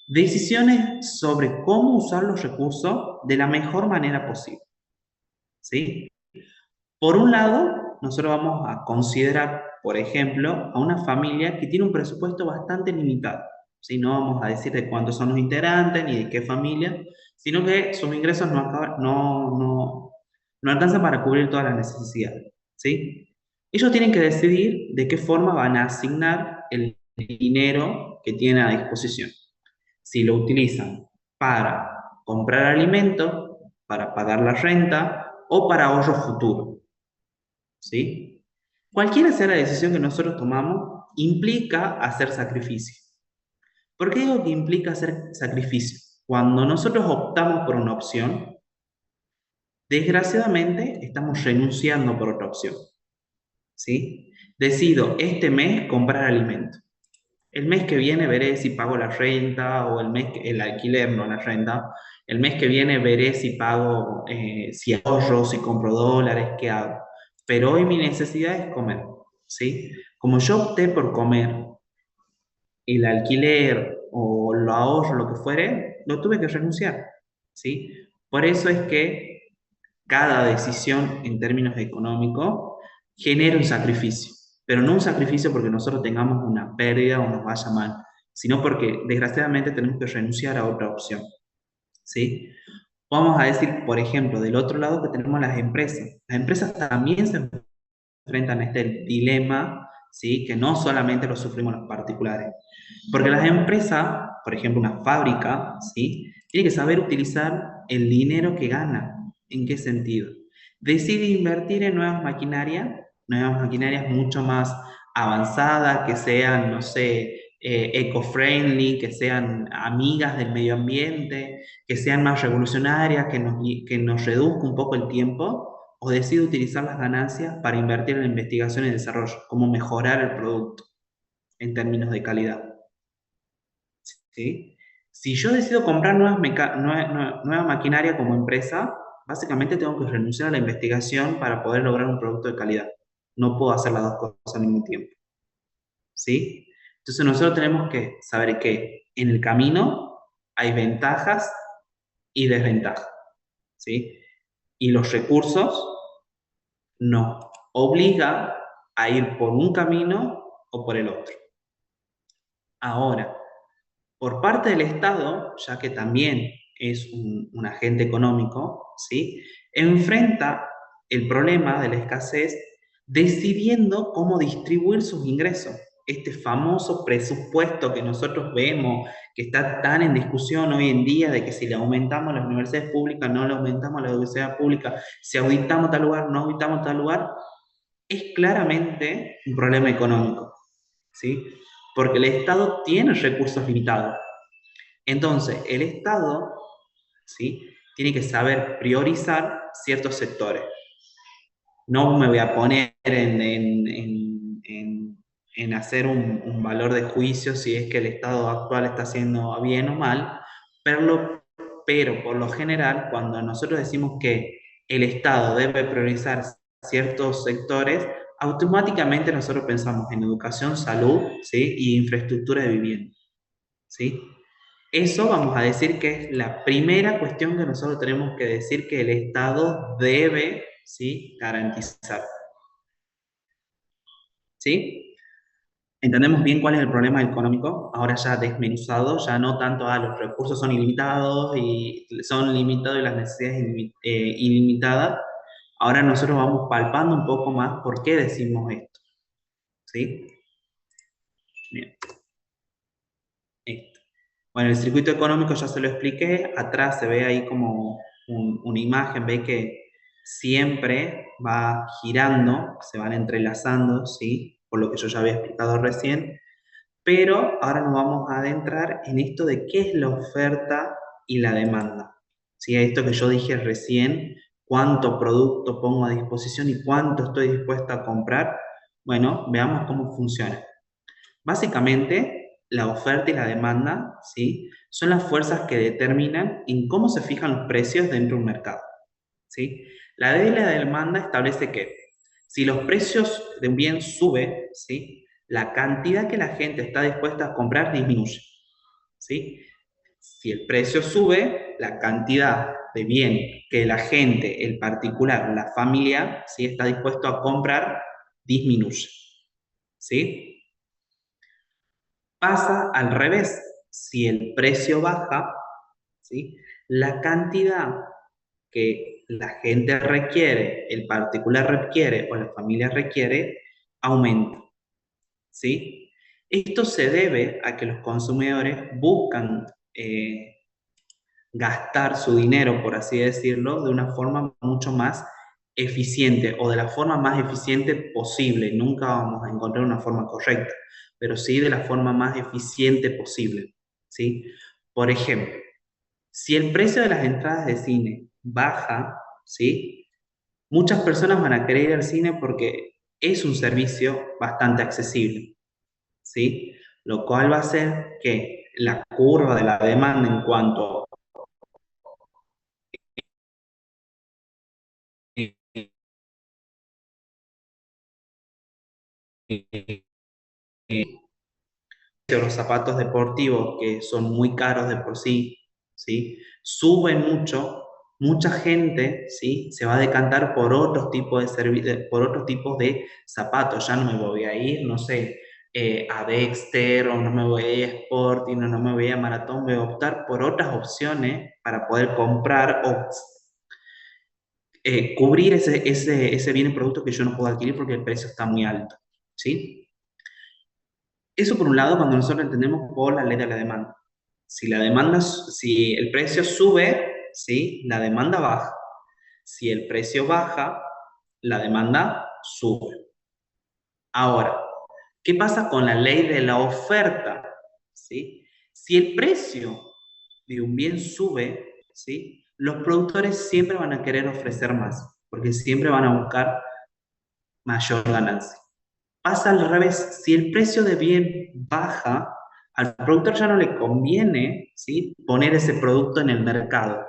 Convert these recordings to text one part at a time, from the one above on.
decisiones sobre cómo usar los recursos de la mejor manera posible, ¿sí? Por un lado, nosotros vamos a considerar, por ejemplo, a una familia que tiene un presupuesto bastante limitado, ¿sí? No vamos a decir de cuántos son los integrantes ni de qué familia, sino que sus ingresos no alcanzan para cubrir todas las necesidades, ¿sí? Ellos tienen que decidir de qué forma van a asignar el dinero que tienen a disposición. Si lo utilizan para comprar alimento, para pagar la renta o para ahorro futuro, ¿sí? Cualquiera sea la decisión que nosotros tomamos, implica hacer sacrificio. ¿Por qué digo que implica hacer sacrificio? Cuando nosotros optamos por una opción, desgraciadamente estamos renunciando por otra opción, ¿sí? Decido este mes comprar alimento. El mes que viene veré si pago la renta o el alquiler, no la renta. El mes que viene veré si pago, si ahorro, si compro dólares, qué hago. Pero hoy mi necesidad es comer, ¿sí? Como yo opté por comer el alquiler o lo ahorro, lo que fuere, lo tuve que renunciar, ¿sí? Por eso es que cada decisión en términos económicos genera un sacrificio, pero no un sacrificio porque nosotros tengamos una pérdida o nos vaya mal, sino porque desgraciadamente tenemos que renunciar a otra opción, ¿sí? Vamos a decir, por ejemplo, del otro lado que tenemos las empresas. Las empresas también se enfrentan a este dilema, ¿sí? Que no solamente lo sufrimos los particulares. Porque las empresas, por ejemplo, una fábrica, ¿sí? Tiene que saber utilizar el dinero que gana. ¿En qué sentido? Decide invertir en nuevas maquinarias mucho más avanzadas, que sean, no sé, eco-friendly, que sean amigas del medio ambiente, que sean más revolucionarias, que nos reduzca un poco el tiempo, o decide utilizar las ganancias para invertir en la investigación y desarrollo, cómo mejorar el producto en términos de calidad. ¿Sí? Si yo decido comprar nueva maquinaria como empresa, básicamente tengo que renunciar a la investigación para poder lograr un producto de calidad. No puedo hacer las dos cosas al mismo tiempo. ¿Sí? Entonces nosotros tenemos que saber que en el camino hay ventajas y desventajas. ¿Sí? Y los recursos nos obligan a ir por un camino o por el otro. Ahora, por parte del Estado, ya que también es un agente económico, ¿sí? Enfrenta el problema de la escasez decidiendo cómo distribuir sus ingresos. Este famoso presupuesto que nosotros vemos, que está tan en discusión hoy en día, de que si le aumentamos a las universidades públicas, no le aumentamos a la universidad pública, si auditamos tal lugar, no auditamos tal lugar, es claramente un problema económico, ¿sí? Porque el Estado tiene recursos limitados. Entonces, el Estado, ¿sí? Tiene que saber priorizar ciertos sectores. No me voy a poner en hacer un valor de juicio si es que el Estado actual está haciendo bien o mal, pero por lo general, cuando nosotros decimos que el Estado debe priorizar ciertos sectores, automáticamente nosotros pensamos en educación, salud, ¿sí? Y infraestructura de vivienda, ¿sí? Eso vamos a decir que es la primera cuestión que nosotros tenemos que decir que el Estado debe, ¿sí? Garantizar, ¿sí? Entendemos bien cuál es el problema económico, ahora ya desmenuzado, ya no tanto los recursos son ilimitados y son limitados y las necesidades ilimitadas. Ahora nosotros vamos palpando un poco más por qué decimos esto, ¿sí? Bien, esto. Bueno, el circuito económico ya se lo expliqué, atrás se ve ahí como una imagen, ve que siempre va girando, se van entrelazando, ¿sí? Por lo que yo ya había explicado recién, pero ahora nos vamos a adentrar en esto de qué es la oferta y la demanda. ¿Sí? Esto que yo dije recién, cuánto producto pongo a disposición y cuánto estoy dispuesto a comprar. Bueno, veamos cómo funciona. Básicamente, la oferta y la demanda, ¿sí? Son las fuerzas que determinan en cómo se fijan los precios dentro de un mercado, ¿sí? La ley de la demanda establece que si los precios de un bien suben, ¿sí? La cantidad que la gente está dispuesta a comprar disminuye. ¿sí? Si el precio sube, la cantidad de bien que la gente, el particular, la familia, ¿sí? está dispuesto a comprar, disminuye, ¿sí? Pasa al revés. Si el precio baja, ¿sí? La cantidad que la gente requiere, el particular requiere o la familia requiere, aumenta, ¿sí? Esto se debe a que los consumidores buscan gastar su dinero, por así decirlo, de una forma mucho más eficiente o de la forma más eficiente posible. Nunca vamos a encontrar una forma correcta, pero sí de la forma más eficiente posible, ¿sí? Por ejemplo, si el precio de las entradas de cine baja, ¿sí? Muchas personas van a querer ir al cine porque es un servicio bastante accesible, ¿sí? Lo cual va a hacer que la curva de la demanda en cuanto los zapatos deportivos, que son muy caros de por sí, ¿sí? Suben mucho, mucha gente, ¿sí? Se va a decantar por otros tipos por otros tipos de zapatos. Ya no me voy a ir, no sé, a Dexter, o no me voy a ir a Sporting, o no me voy a Maratón, voy a optar por otras opciones para poder comprar o cubrir ese bien y producto que yo no puedo adquirir porque el precio está muy alto, ¿sí? Eso por un lado cuando nosotros entendemos por la ley de la demanda. Si el precio sube, ¿sí? La demanda baja. Si el precio baja, la demanda sube. Ahora, ¿qué pasa con la ley de la oferta? ¿Sí? Si el precio de un bien sube, ¿sí? Los productores siempre van a querer ofrecer más, porque siempre van a buscar mayor ganancia. Pasa al revés, si el precio de bien baja, al productor ya no le conviene, ¿sí? Poner ese producto en el mercado.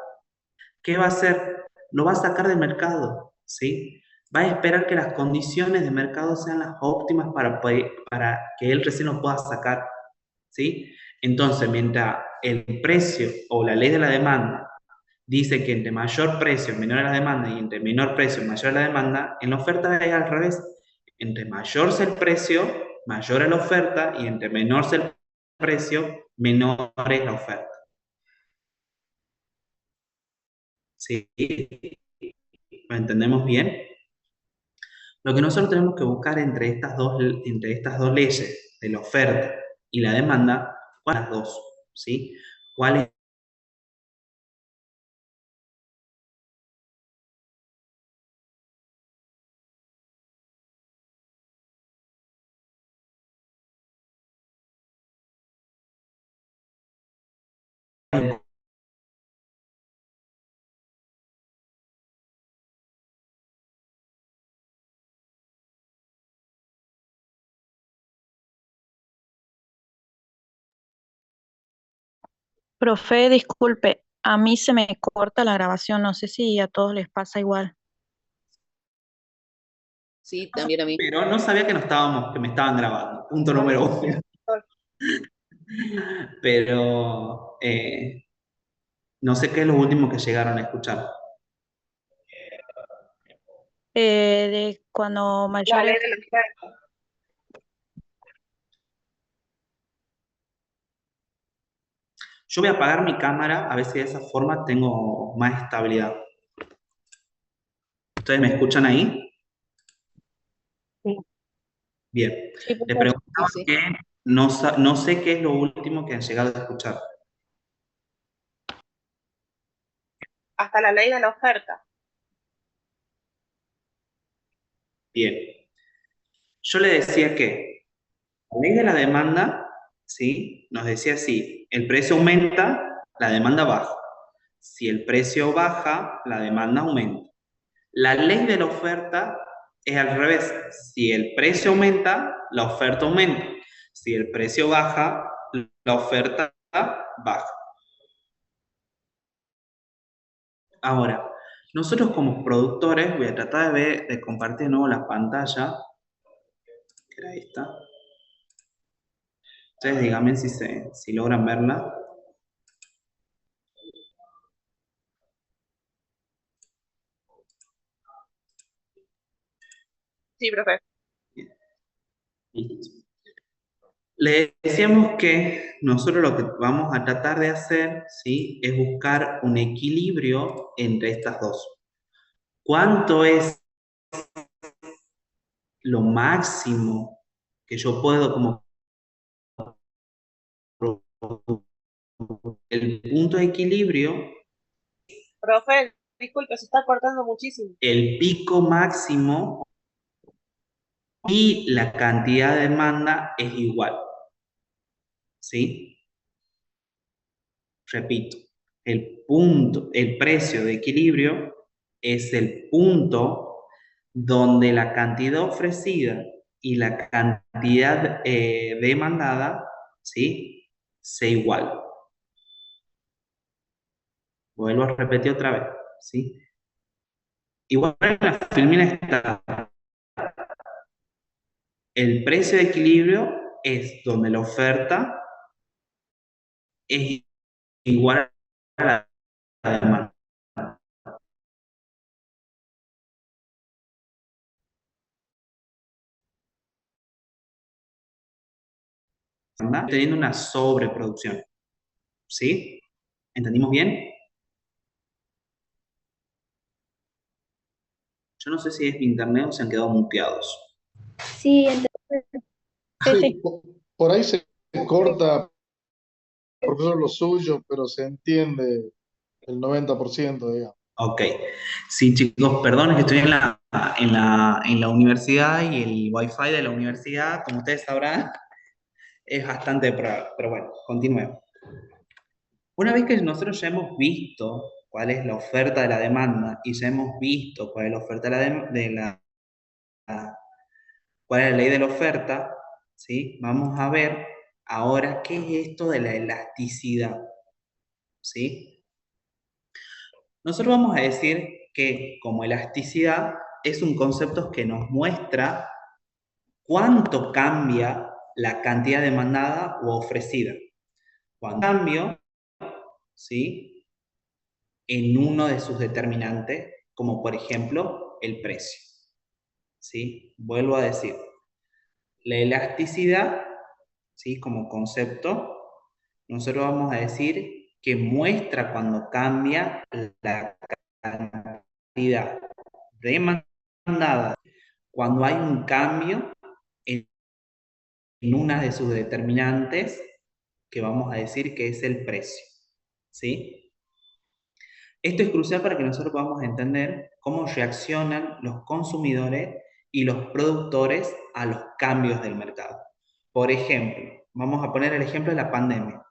¿Qué va a hacer? Lo va a sacar del mercado, ¿sí? Va a esperar que las condiciones de mercado sean las óptimas para que él recién lo pueda sacar, ¿sí? Entonces, mientras el precio o la ley de la demanda dice que entre mayor precio, menor la demanda, y entre menor precio, mayor la demanda, en la oferta es al revés. Entre mayor sea el precio, mayor es la oferta, y entre menor sea el precio, menor es la oferta. ¿Sí? ¿Lo entendemos bien? Lo que nosotros tenemos que buscar entre estas dos leyes, de la oferta y la demanda, ¿cuáles las dos? ¿Sí? ¿Cuál es Profe, disculpe, a mí se me corta la grabación, no sé si a todos les pasa igual. Sí, también a mí. pero no sabía que que me estaban grabando. Punto número uno. Pero no sé qué es lo último que llegaron a escuchar. De cuando mayores, Yo voy a apagar mi cámara, a ver si de esa forma tengo más estabilidad. ¿Ustedes me escuchan ahí? sí, Bien. sí, Le profe. Sí, preguntaba sí. que no sé qué es lo último que han llegado a escuchar. Hasta la ley de la oferta. Bien. Yo le decía que la ley de la demanda, ¿sí? Nos decía así, el precio aumenta, la demanda baja. Si el precio baja, la demanda aumenta. La ley de la oferta es al revés. Si el precio aumenta, la oferta aumenta. Si el precio baja, la oferta baja. Ahora, nosotros como productores, voy a tratar de compartir de nuevo la pantalla, que era esta. Ustedes díganme si logran verla. Sí, profe. Listo. Le decíamos que nosotros lo que vamos a tratar de hacer, ¿sí? Es buscar un equilibrio entre estas dos. ¿Cuánto es lo máximo que yo puedo como el punto de equilibrio, Profe, disculpe, se está cortando muchísimo. el pico máximo y la cantidad de demanda es igual, ¿sí? Repito, el punto, el precio de equilibrio es el punto donde la cantidad ofrecida y la cantidad demandada, ¿sí? Se igualan. Vuelvo a repetir otra vez, ¿sí? Igual en la filmina está el precio de equilibrio es donde la oferta es igual a la demanda, teniendo una sobreproducción. ¿Sí? ¿Entendimos bien? Yo no sé si es mi internet o se han quedado muteados. Sí, entonces, sí, Sí, sí. por ahí se corta, profesor, lo suyo, pero se entiende el 90%, digamos. Ok. Sí, chicos, perdón, es que estoy en la universidad y el wifi de la universidad, como ustedes sabrán, es bastante pero bueno, continuemos. Una vez que nosotros ya hemos visto cuál es la oferta de la demanda y ya hemos visto cuál es la oferta cuál es la ley de la oferta, ¿sí? Vamos a ver ahora qué es esto de la elasticidad, ¿sí? Nosotros vamos a decir que como elasticidad es un concepto que nos muestra cuánto cambia la cantidad demandada o ofrecida. Cuando cambio, ¿sí? En uno de sus determinantes, como por ejemplo el precio, ¿sí? Vuelvo a decir, la elasticidad, ¿sí? Como concepto, nosotros vamos a decir que muestra cuando cambia la cantidad demandada, cuando hay un cambio en una de sus determinantes, que vamos a decir que es el precio, ¿sí? Esto es crucial para que nosotros podamos entender cómo reaccionan los consumidores y los productores a los cambios del mercado. Por ejemplo, vamos a poner el ejemplo de la pandemia.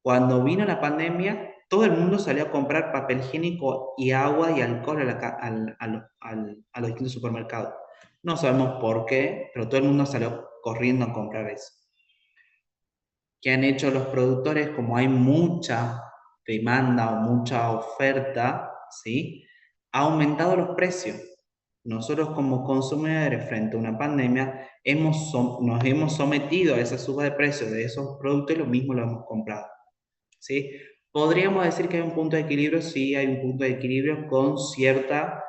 Cuando vino la pandemia, todo el mundo salió a comprar papel higiénico y agua y alcohol a los distintos supermercados. No sabemos por qué, pero todo el mundo salió corriendo a comprar eso. ¿Qué han hecho los productores? Como hay mucha demanda o mucha oferta, ¿sí? Ha aumentado los precios. Nosotros como consumidores frente a una pandemia nos hemos sometido a esa suba de precios de esos productos y lo mismo lo hemos comprado, ¿sí? Podríamos decir que hay un punto de equilibrio, sí, hay un punto de equilibrio con cierta,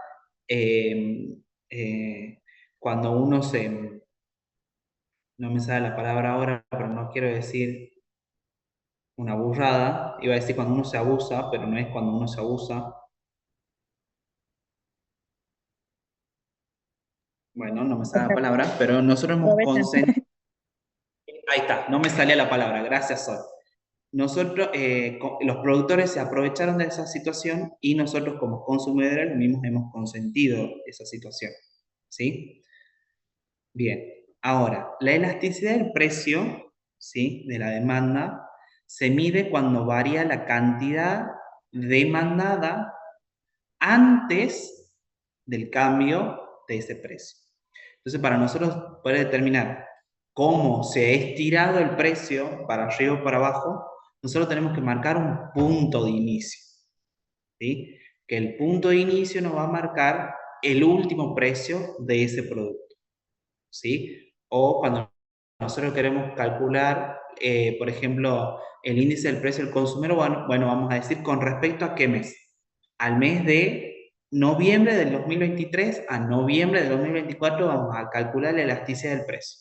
eh, eh, cuando uno no me sale la palabra ahora, pero no quiero decir una burrada, iba a decir cuando uno se abusa, pero no es cuando uno se abusa. Bueno, no me sale la palabra, pero nosotros hemos Aprovechan. consentido. Ahí está, no me salía la palabra, gracias Sol. Nosotros, los productores se aprovecharon de esa situación y nosotros como consumidores mismos hemos consentido esa situación, ¿sí? Bien, ahora, la elasticidad del precio, ¿sí? De la demanda se mide cuando varía la cantidad demandada antes del cambio de ese precio. Entonces, para nosotros poder determinar cómo se ha estirado el precio para arriba o para abajo, nosotros tenemos que marcar un punto de inicio, ¿sí? Que el punto de inicio nos va a marcar el último precio de ese producto, ¿sí? O cuando nosotros queremos calcular, por ejemplo, el índice del precio del consumidor, bueno, vamos a decir con respecto a qué mes. Al mes de noviembre del 2023 a noviembre del 2024 vamos a calcular la elasticidad del precio.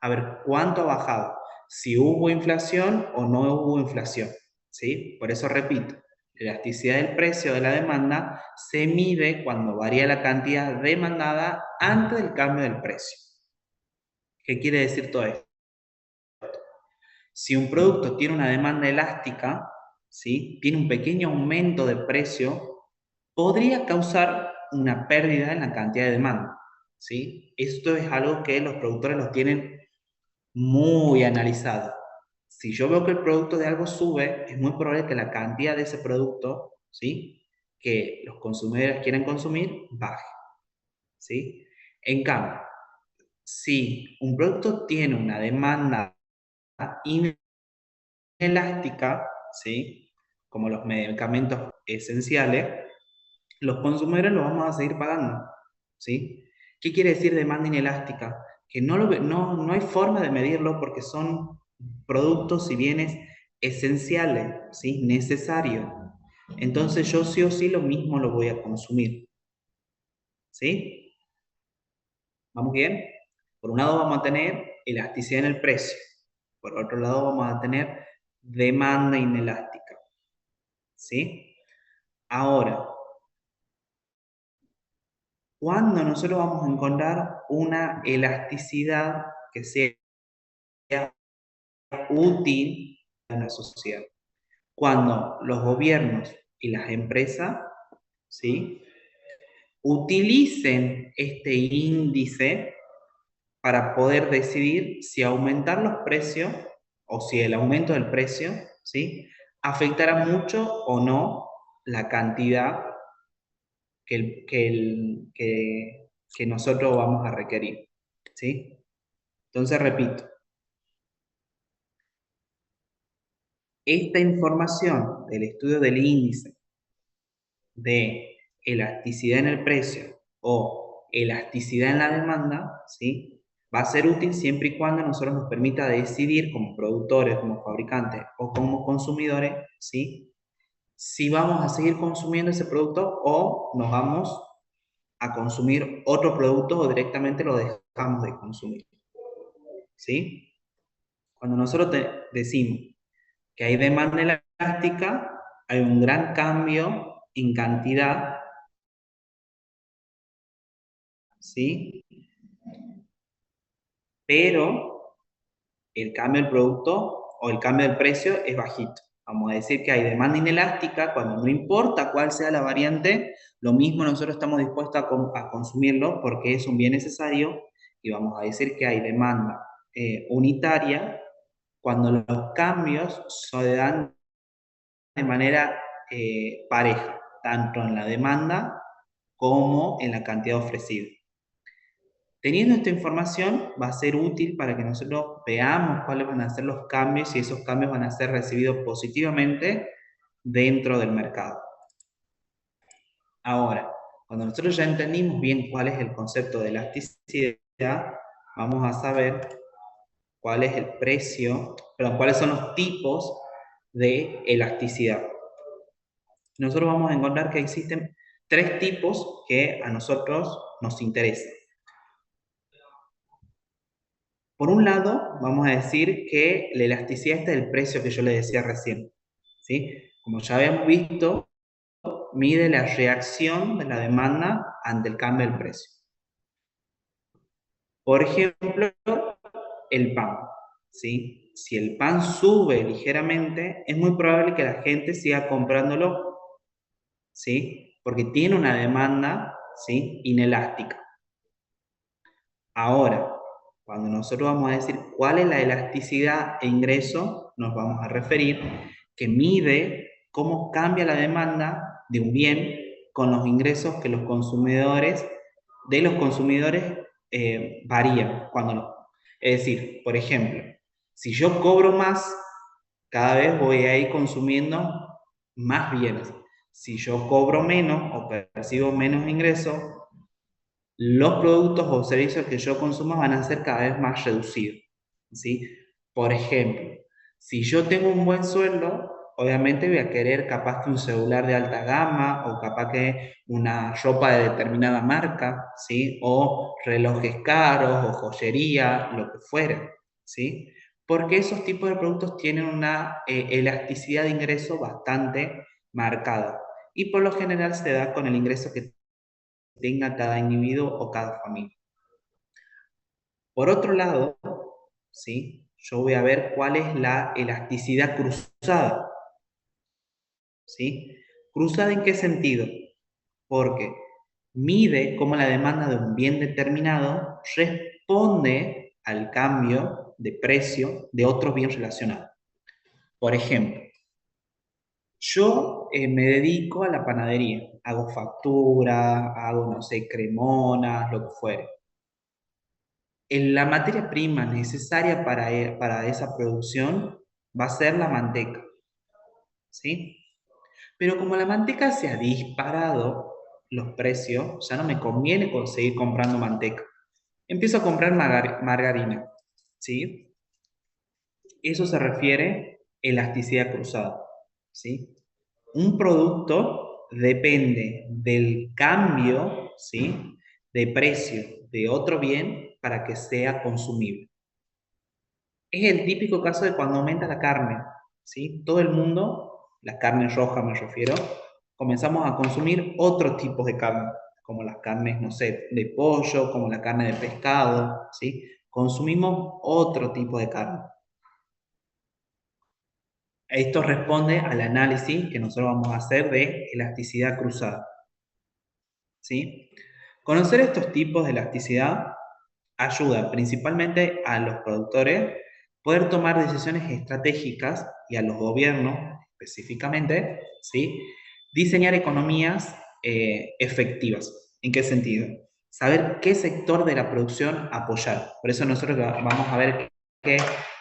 A ver cuánto ha bajado, si hubo inflación o no hubo inflación, ¿sí? Por eso repito, la elasticidad del precio de la demanda se mide cuando varía la cantidad demandada antes del cambio del precio. ¿Qué quiere decir todo esto? Si un producto tiene una demanda elástica, ¿sí? Tiene un pequeño aumento de precio, podría causar una pérdida en la cantidad de demanda, ¿sí? Esto es algo que los productores los tienen muy analizado. Si yo veo que el producto de algo sube, es muy probable que la cantidad de ese producto, ¿sí? Que los consumidores quieren consumir, baje, ¿sí? En cambio, si un producto tiene una demanda inelástica, ¿sí? Como los medicamentos esenciales, los consumidores lo vamos a seguir pagando, ¿sí? ¿Qué quiere decir demanda inelástica? Que no hay forma de medirlo porque son productos y bienes esenciales, ¿sí? Necesarios. Entonces yo sí o sí lo mismo lo voy a consumir, ¿sí? ¿Vamos bien? Por un lado vamos a tener elasticidad en el precio, por otro lado vamos a tener demanda inelástica, ¿sí? Ahora, ¿cuándo nosotros vamos a encontrar una elasticidad que sea útil a la sociedad? Cuando los gobiernos y las empresas, ¿sí? utilicen este índice para poder decidir si aumentar los precios o si el aumento del precio, ¿sí? afectará mucho o no la cantidad que nosotros vamos a requerir, ¿sí? Entonces, repito, esta información del estudio del índice de elasticidad en el precio o elasticidad en la demanda, ¿sí? va a ser útil siempre y cuando nosotros nos permita decidir como productores, como fabricantes o como consumidores, ¿sí? si vamos a seguir consumiendo ese producto o nos vamos a consumir otro producto o directamente lo dejamos de consumir, ¿sí? Cuando nosotros decimos que hay demanda elástica, hay un gran cambio en cantidad, ¿sí? Pero el cambio del producto o el cambio del precio es bajito. Vamos a decir que hay demanda inelástica cuando no importa cuál sea la variante, lo mismo nosotros estamos dispuestos a consumirlo porque es un bien necesario, y vamos a decir que hay demanda unitaria cuando los cambios se dan de manera pareja, tanto en la demanda como en la cantidad ofrecida. Teniendo esta información va a ser útil para que nosotros veamos cuáles van a ser los cambios y esos cambios van a ser recibidos positivamente dentro del mercado. Ahora, cuando nosotros ya entendimos bien cuál es el concepto de elasticidad, vamos a saber cuál es el precio, perdón, cuáles son los tipos de elasticidad. Nosotros vamos a encontrar que existen tres tipos que a nosotros nos interesan. Por un lado, vamos a decir que la elasticidad está del precio que yo le decía recién, ¿sí? Como ya habíamos visto, mide la reacción de la demanda ante el cambio del precio. Por ejemplo, el pan, ¿sí? Si el pan sube ligeramente, es muy probable que la gente siga comprándolo, ¿sí? Porque tiene una demanda, ¿sí? inelástica. Ahora, cuando nosotros vamos a decir cuál es la elasticidad e ingreso, nos vamos a referir que mide cómo cambia la demanda de un bien con los ingresos que los consumidores varían. Es decir, por ejemplo, si yo cobro más, cada vez voy a ir consumiendo más bienes. Si yo cobro menos o percibo menos ingresos, los productos o servicios que yo consumo van a ser cada vez más reducidos, ¿sí? Por ejemplo, si yo tengo un buen sueldo, obviamente voy a querer capaz que un celular de alta gama o capaz que una ropa de determinada marca, ¿sí? O relojes caros o joyería, lo que fuera, ¿sí? Porque esos tipos de productos tienen una elasticidad de ingreso bastante marcada y por lo general se da con el ingreso que tenga cada individuo o cada familia. Por otro lado, ¿sí? Yo voy a ver cuál es la elasticidad cruzada, ¿sí? ¿Cruzada en qué sentido? Porque mide cómo la demanda de un bien determinado responde al cambio de precio de otros bienes relacionados. Por ejemplo, yo me dedico a la panadería, hago factura, hago, no sé, cremonas, lo que fuere. La materia prima necesaria para esa producción va a ser la manteca, ¿sí? Pero como la manteca se ha disparado los precios, ya no me conviene seguir comprando manteca. Empiezo a comprar margarina, ¿sí? Eso se refiere a elasticidad cruzada, ¿sí? Un producto depende del cambio, ¿sí? De precio de otro bien para que sea consumible. Es el típico caso de cuando aumenta la carne, ¿sí? Todo el mundo, la carne roja me refiero, comenzamos a consumir otros tipos de carne, como las carnes, no sé, de pollo, como la carne de pescado, ¿sí? Consumimos otro tipo de carne. Esto responde al análisis que nosotros vamos a hacer de elasticidad cruzada, ¿sí? Conocer estos tipos de elasticidad ayuda principalmente a los productores poder tomar decisiones estratégicas y a los gobiernos específicamente, ¿sí? Diseñar economías efectivas. ¿En qué sentido? Saber qué sector de la producción apoyar. Por eso nosotros vamos a ver que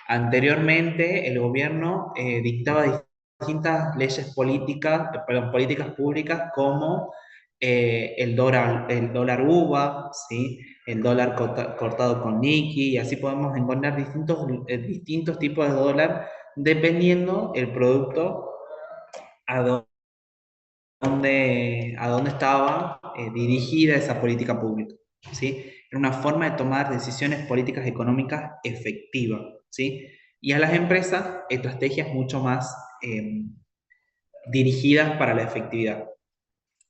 anteriormente el gobierno dictaba distintas leyes políticas, perdón, políticas públicas como el dólar UVA, ¿sí? El dólar cortado con Nikkei, y así podemos encontrar distintos tipos de dólar dependiendo el producto a dónde estaba dirigida esa política pública, ¿sí? Era una forma de tomar decisiones políticas económicas efectivas, ¿sí? Y a las empresas, estrategias mucho más dirigidas para la efectividad.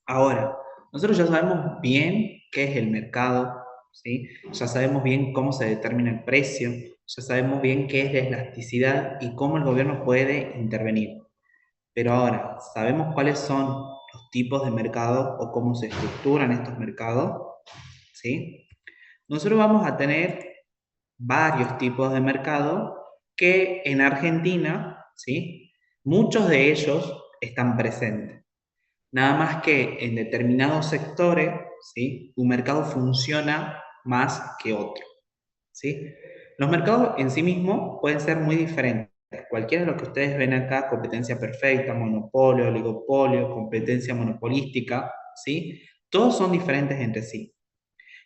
Ahora, nosotros ya sabemos bien qué es el mercado, ¿sí? Ya sabemos bien cómo se determina el precio, ya sabemos bien qué es la elasticidad y cómo el gobierno puede intervenir. Pero ahora, ¿sabemos cuáles son los tipos de mercado o cómo se estructuran estos mercados? ¿Sí? Nosotros vamos a tener varios tipos de mercado que en Argentina, ¿sí? Muchos de ellos están presentes. Nada más que en determinados sectores, ¿sí? Un mercado funciona más que otro, ¿sí? Los mercados en sí mismos pueden ser muy diferentes. Cualquiera de los que ustedes ven acá, competencia perfecta, monopolio, oligopolio, competencia monopolística, ¿sí? Todos son diferentes entre sí.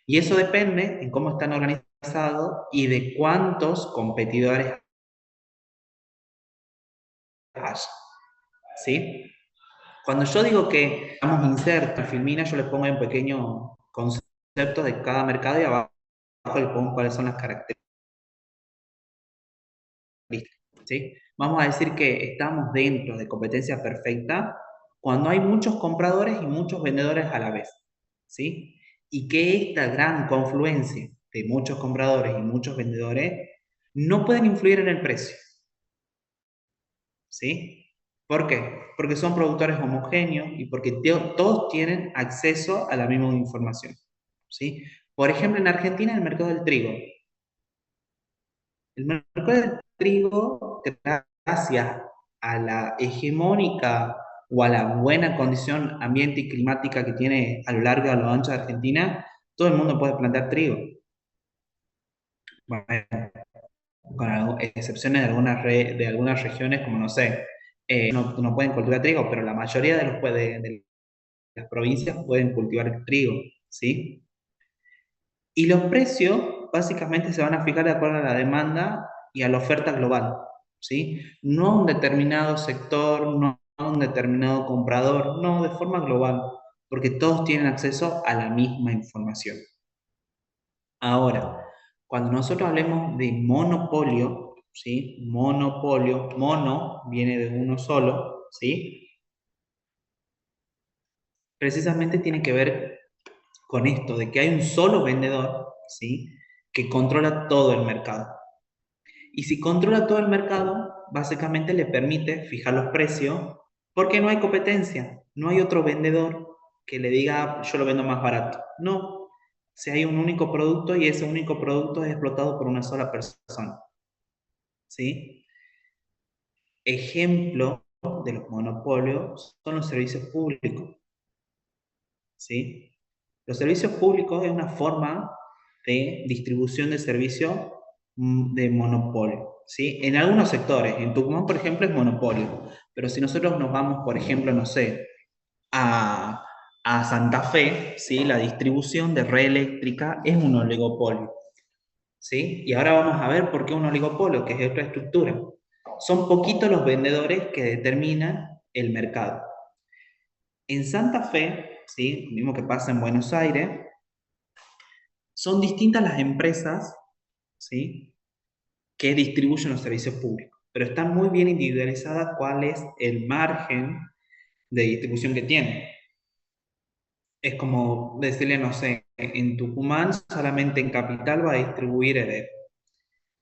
Y eso depende en cómo están organizados y de cuántos competidores haya, ¿sí? Cuando yo digo que estamos insertos en Filmina, yo les pongo un pequeño concepto de cada mercado y abajo les pongo cuáles son las características, ¿sí? Vamos a decir que estamos dentro de competencia perfecta cuando hay muchos compradores y muchos vendedores a la vez, ¿sí? Y que esta gran confluencia de muchos compradores y muchos vendedores no pueden influir en el precio, ¿sí? ¿Por qué? Porque son productores homogéneos y porque todos tienen acceso a la misma información, ¿sí? Por ejemplo, en Argentina, el mercado del trigo. El mercado del trigo, gracias a la hegemónica o a la buena condición ambiente y climática que tiene a lo largo y a lo ancho de Argentina, todo el mundo puede plantar trigo. Bueno, con excepciones de algunas regiones, como no sé, no pueden cultivar trigo, pero la mayoría de las provincias pueden cultivar el trigo, ¿sí? Y los precios básicamente se van a fijar de acuerdo a la demanda y a la oferta global, ¿sí? No a un determinado sector, no a un determinado comprador, no, de forma global, porque todos tienen acceso a la misma información. Ahora, cuando nosotros hablemos de monopolio, ¿sí? Monopolio, mono viene de uno solo, ¿sí? Precisamente tiene que ver con esto, de que hay un solo vendedor, ¿sí? Que controla todo el mercado. Y si controla todo el mercado, básicamente le permite fijar los precios porque no hay competencia, no hay otro vendedor que le diga yo lo vendo más barato. No, si hay un único producto y ese único producto es explotado por una sola persona. ¿Sí? Ejemplo de los monopolios son los servicios públicos. ¿Sí? Los servicios públicos es una forma de distribución de servicios de monopolio. ¿Sí? En algunos sectores, en Tucumán, por ejemplo, es monopolio, pero si nosotros nos vamos, por ejemplo, no sé, a, a Santa Fe, ¿sí? La distribución de red eléctrica es un oligopolio. ¿Sí? Y ahora vamos a ver por qué un oligopolio, que es otra estructura. Son poquitos los vendedores que determinan el mercado. En Santa Fe, ¿sí? Lo mismo que pasa en Buenos Aires, son distintas las empresas, ¿sí? Que distribuyen los servicios públicos, pero están muy bien individualizadas cuál es el margen de distribución que tienen. Es como decirle, no sé, en Tucumán solamente en Capital va a distribuir EDET.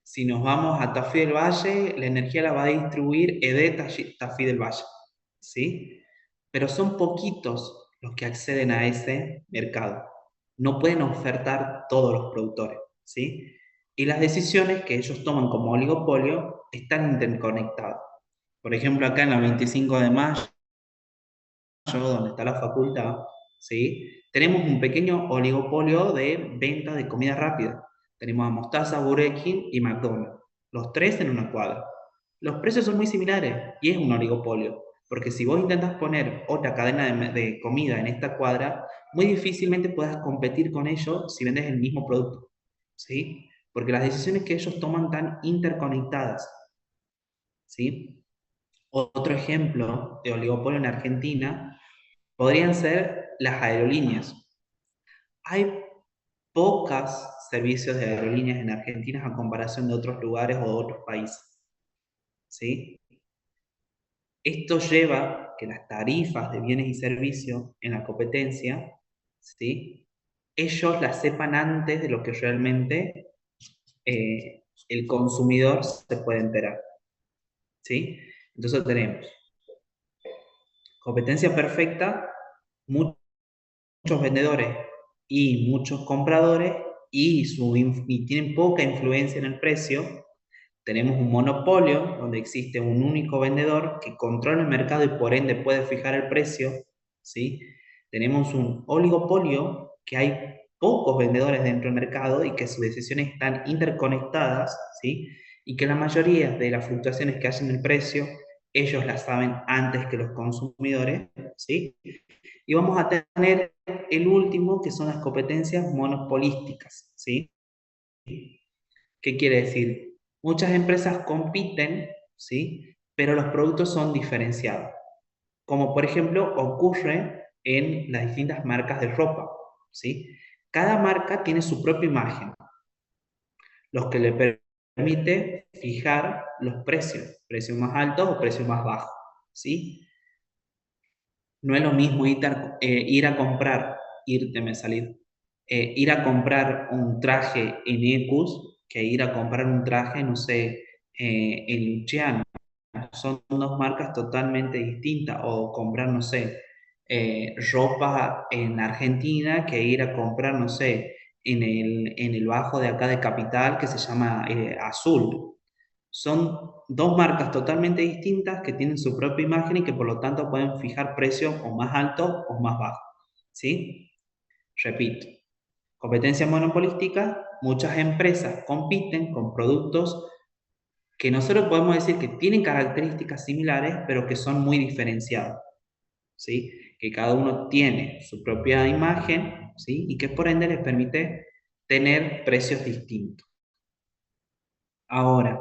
Si nos vamos a Tafí del Valle, la energía la va a distribuir EDET Tafí del Valle, ¿sí? Pero son poquitos los que acceden a ese mercado. No pueden ofertar todos los productores, ¿sí? Y las decisiones que ellos toman como oligopolio están interconectadas. Por ejemplo, acá en la 25 de mayo, donde está la facultad, ¿sí? Tenemos un pequeño oligopolio de venta de comida rápida. Tenemos a Mostaza, Burger King y McDonald's, los tres en una cuadra. Los precios son muy similares y es un oligopolio, porque si vos intentas poner otra cadena de comida en esta cuadra, muy difícilmente puedas competir con ellos si vendes el mismo producto, ¿sí? Porque las decisiones que ellos toman están interconectadas, ¿sí? Otro ejemplo de oligopolio en Argentina podrían ser las aerolíneas. Hay pocos servicios de aerolíneas en Argentina a comparación de otros lugares o de otros países, ¿sí? Esto lleva que las tarifas de bienes y servicios en la competencia, ¿sí? Ellos las sepan antes de lo que realmente el consumidor se puede enterar, ¿sí? Entonces tenemos competencia perfecta, muchos vendedores y muchos compradores y tienen poca influencia en el precio. Tenemos un monopolio donde existe un único vendedor que controla el mercado y por ende puede fijar el precio, ¿sí? Tenemos un oligopolio que hay pocos vendedores dentro del mercado y que sus decisiones están interconectadas, ¿sí? Y que la mayoría de las fluctuaciones que hacen el precio, ellos las saben antes que los consumidores, ¿sí? Y vamos a tener el último, que son las competencias monopolísticas, ¿sí? ¿Qué quiere decir? Muchas empresas compiten, ¿sí? Pero los productos son diferenciados. Como por ejemplo ocurre en las distintas marcas de ropa, ¿sí? Cada marca tiene su propia imagen, lo que le permite fijar los precios más altos o precios más bajos, ¿sí? No es lo mismo ir a comprar, ir a comprar un traje en Ecus que ir a comprar un traje, no sé, en Luciano. Son dos marcas totalmente distintas. O comprar, no sé, ropa en Argentina que ir a comprar, no sé, en el bajo de acá de Capital que se llama Azul. Son dos marcas totalmente distintas que tienen su propia imagen y que por lo tanto pueden fijar precios o más altos o más bajos. ¿Sí? Repito, competencia monopolística, muchas empresas compiten con productos que nosotros podemos decir que tienen características similares, pero que son muy diferenciados. ¿Sí? Que cada uno tiene su propia imagen, ¿sí? Y que por ende les permite tener precios distintos. Ahora,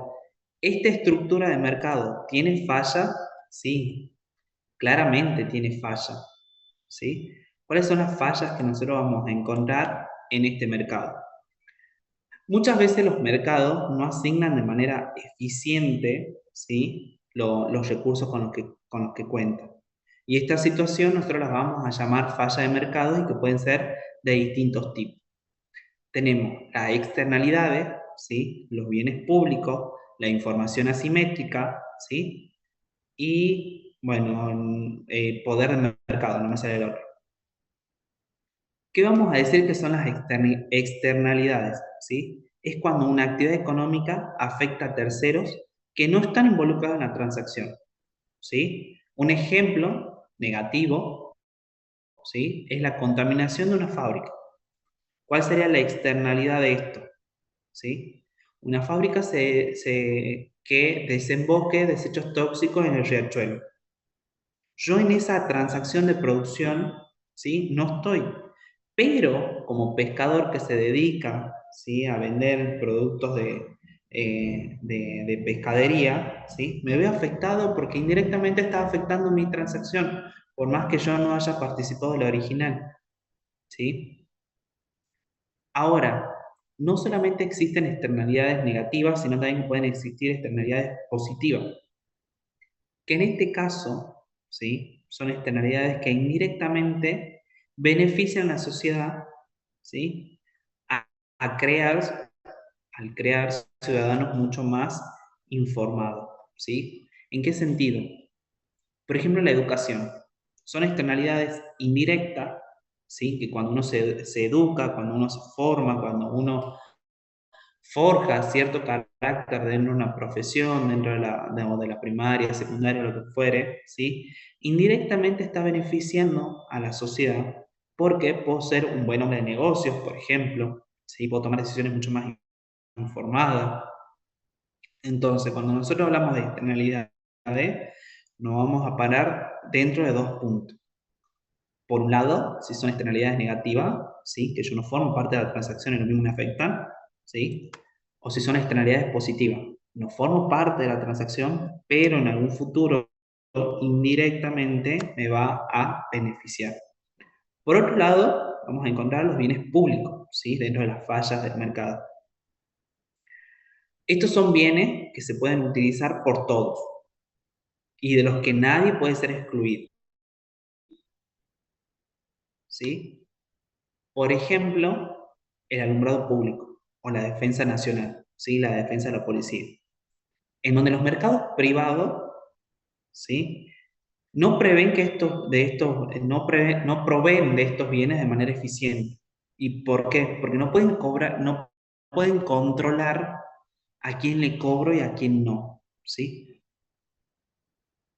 ¿Esta estructura de mercado tiene falla? Sí, claramente tiene falla. ¿Sí? ¿Cuáles son las fallas que nosotros vamos a encontrar en este mercado? Muchas veces los mercados no asignan de manera eficiente, ¿sí?, los recursos con los que cuentan. Y esta situación nosotros las vamos a llamar falla de mercado y que pueden ser de distintos tipos. Tenemos las externalidades, ¿sí?, los bienes públicos, la información asimétrica, ¿sí?, y, bueno, poder de mercado, no me sale el otro. ¿Qué vamos a decir que son las externalidades? ¿Sí? Es cuando una actividad económica afecta a terceros que no están involucrados en la transacción. ¿Sí? Un ejemplo negativo, ¿sí?, es la contaminación de una fábrica. ¿Cuál sería la externalidad de esto? ¿Sí? Una fábrica que desemboque desechos tóxicos en el riachuelo. Yo en esa transacción de producción, ¿sí?, no estoy. Pero como pescador que se dedica, ¿sí?, a vender productos de pescadería, ¿sí?, me veo afectado porque indirectamente está afectando mi transacción, por más que yo no haya participado de la original. ¿Sí? Ahora, no solamente existen externalidades negativas, sino también pueden existir externalidades positivas, que en este caso, ¿sí?, son externalidades que indirectamente benefician a la sociedad, ¿sí?, a, a crear, al crear ciudadanos mucho más informados, ¿sí? ¿En qué sentido? Por ejemplo, la educación. Son externalidades indirectas, ¿sí?, que cuando uno se educa, cuando uno se forma, cuando uno forja cierto carácter dentro de una profesión, dentro de la primaria, secundaria, lo que fuere, ¿sí?, indirectamente está beneficiando a la sociedad porque puedo ser un buen hombre de negocios, por ejemplo, ¿sí?, puedo tomar decisiones mucho más informadas. Entonces, cuando nosotros hablamos de externalidades, nos vamos a parar dentro de dos puntos. Por un lado, si son externalidades negativas, ¿sí?, que yo no formo parte de la transacción y lo mismo me afectan, ¿sí?, o si son externalidades positivas. No formo parte de la transacción, pero en algún futuro indirectamente me va a beneficiar. Por otro lado, vamos a encontrar los bienes públicos, ¿sí?, dentro de las fallas del mercado. Estos son bienes que se pueden utilizar por todos y de los que nadie puede ser excluido, ¿sí? Por ejemplo, el alumbrado público o la defensa nacional, ¿sí?, la defensa de la policía, en donde los mercados privados, ¿sí?, no prevén que no proveen de estos bienes de manera eficiente. ¿Y por qué? Porque no pueden cobrar, no pueden controlar a quién le cobro y a quién no, ¿sí?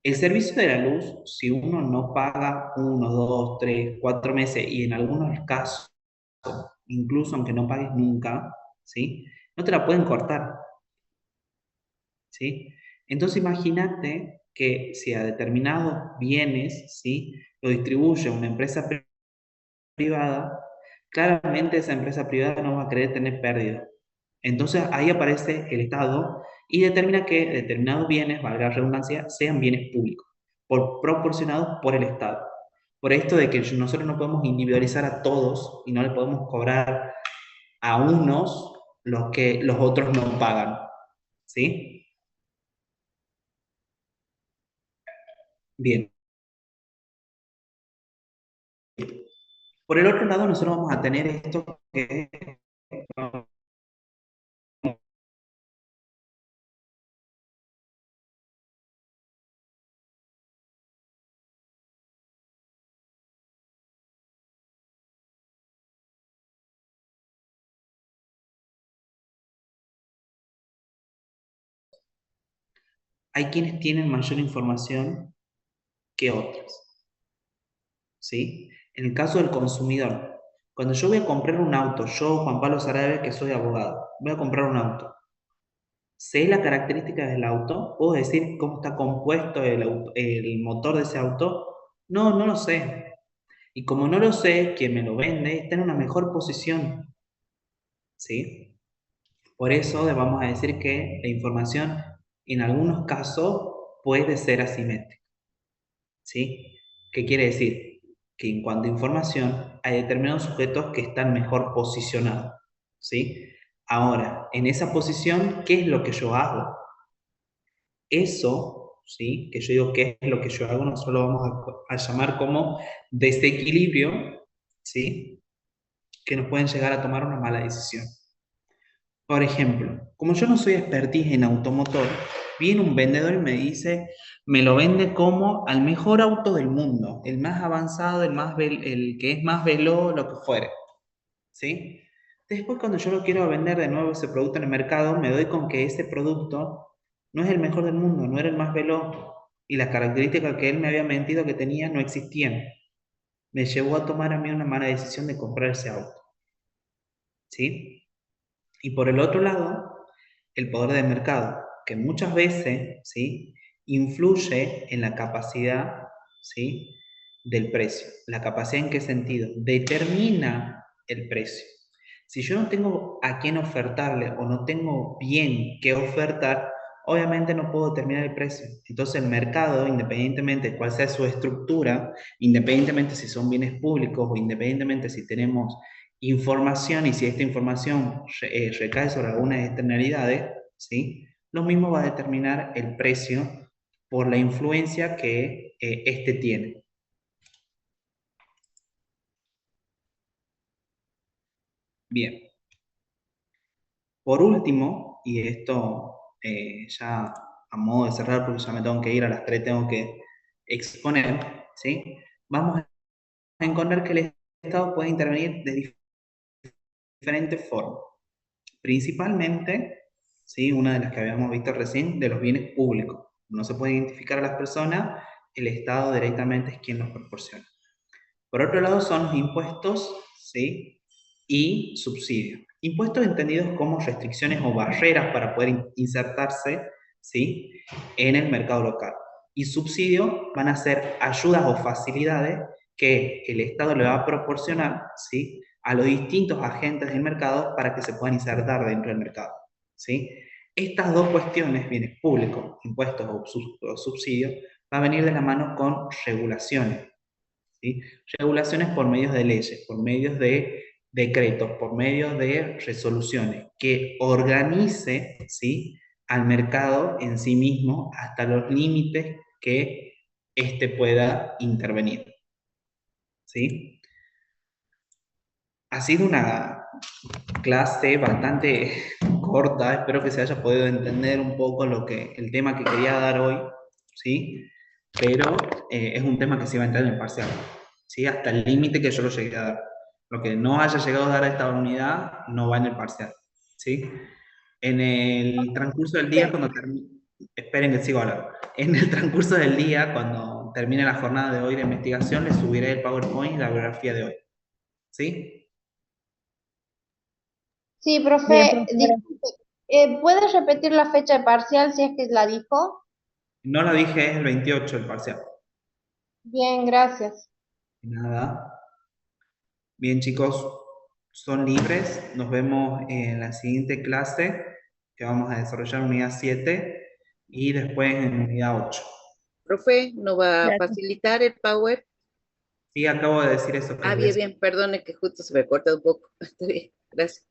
El servicio de la luz, si uno no paga 1, 2, 3, 4 meses, y en algunos casos, incluso aunque no pagues nunca, ¿sí?, no te la pueden cortar, ¿sí? Entonces imagínate que si a determinados bienes, ¿sí?, lo distribuye una empresa privada, claramente esa empresa privada no va a querer tener pérdida. Entonces ahí aparece el Estado y determina que determinados bienes, valga la redundancia, sean bienes públicos, proporcionados por el Estado. Por esto de que nosotros no podemos individualizar a todos y no le podemos cobrar a unos los que los otros no pagan. ¿Sí? Bien. Por el otro lado, nosotros vamos a tener esto que hay quienes tienen mayor información que otros. ¿Sí? En el caso del consumidor, cuando yo voy a comprar un auto, yo, Juan Pablo Sarabia, que soy abogado, voy a comprar un auto, sé las características del auto, puedo decir cómo está compuesto el motor de ese auto. No, no lo sé. Y como no lo sé, quien me lo vende está en una mejor posición. ¿Sí? Por eso vamos a decir que la información en algunos casos puede ser asimétrico, ¿sí? ¿Qué quiere decir? Que en cuanto a información, hay determinados sujetos que están mejor posicionados, ¿sí? Ahora, en esa posición, ¿qué es lo que yo hago? Eso, ¿sí? Que yo digo qué es lo que yo hago, nosotros lo vamos a llamar como desequilibrio, ¿sí? Que nos pueden llegar a tomar una mala decisión. Por ejemplo, como yo no soy expertise en automotor, viene un vendedor y me dice, me lo vende como al mejor auto del mundo, el más avanzado, el que es más veloz, lo que fuere, ¿sí? Después, cuando yo lo quiero vender de nuevo ese producto en el mercado, me doy con que ese producto no es el mejor del mundo, no era el más veloz, y las características que él me había mentido que tenía no existían. Me llevó a tomar a mí una mala decisión de comprar ese auto, ¿sí? Y por el otro lado, el poder del mercado, que muchas veces, ¿sí? Influye en la capacidad, ¿sí? Del precio. ¿La capacidad en qué sentido? Determina el precio. Si yo no tengo a quién ofertarle o no tengo bien qué ofertar, obviamente no puedo determinar el precio. Entonces el mercado, independientemente de cuál sea su estructura, independientemente si son bienes públicos o independientemente si tenemos información y si esta información recae sobre algunas externalidades, ¿sí? Lo mismo va a determinar el precio por la influencia que este tiene. Bien. Por último, y esto ya a modo de cerrar, porque ya me tengo que ir a las 3, tengo que exponer, ¿sí? Vamos a encontrar que el Estado puede intervenir de diferentes formas. Principalmente, ¿sí? Una de las que habíamos visto recién, de los bienes públicos. No se puede identificar a las personas, el Estado directamente es quien los proporciona. Por otro lado son los impuestos, ¿sí? Y subsidios. Impuestos entendidos como restricciones o barreras para poder insertarse, ¿sí? En el mercado local. Y subsidios van a ser ayudas o facilidades que el Estado le va a proporcionar, ¿sí? A los distintos agentes del mercado para que se puedan insertar dentro del mercado, ¿sí? Estas dos cuestiones, bienes públicos, impuestos o subsidios, va a venir de la mano con regulaciones, ¿sí? Regulaciones por medios de leyes, por medios de decretos, por medios de resoluciones, que organice, ¿sí? Al mercado en sí mismo hasta los límites que éste pueda intervenir, ¿sí? Ha sido una clase bastante corta, espero que se haya podido entender un poco el tema que quería dar hoy, ¿sí? Pero es un tema que se va a entrar en el parcial, ¿sí? Hasta el límite que yo lo llegué a dar. Lo que no haya llegado a dar a esta unidad no va en el parcial, ¿sí? En el transcurso del día, cuando termine, esperen que sigo hablando. En el transcurso del día, cuando termine la jornada de hoy de investigación, les subiré el PowerPoint y la biografía de hoy, ¿sí? Sí, Bien, profe, profesora. ¿puedes repetir la fecha de parcial si es que la dijo? No lo dije, es el 28 el parcial. Bien, gracias. Nada. Bien, chicos, son libres. Nos vemos en la siguiente clase, que vamos a desarrollar unidad 7 y después en unidad 8. Profe, ¿no va a Gracias. facilitar el Power? Sí, acabo de decir eso 3 Bien, veces. bien, perdone que justo se me corta un poco. Está bien, gracias.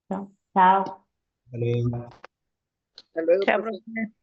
Chao. Hasta luego. Hasta luego, Chao, profe. profesora.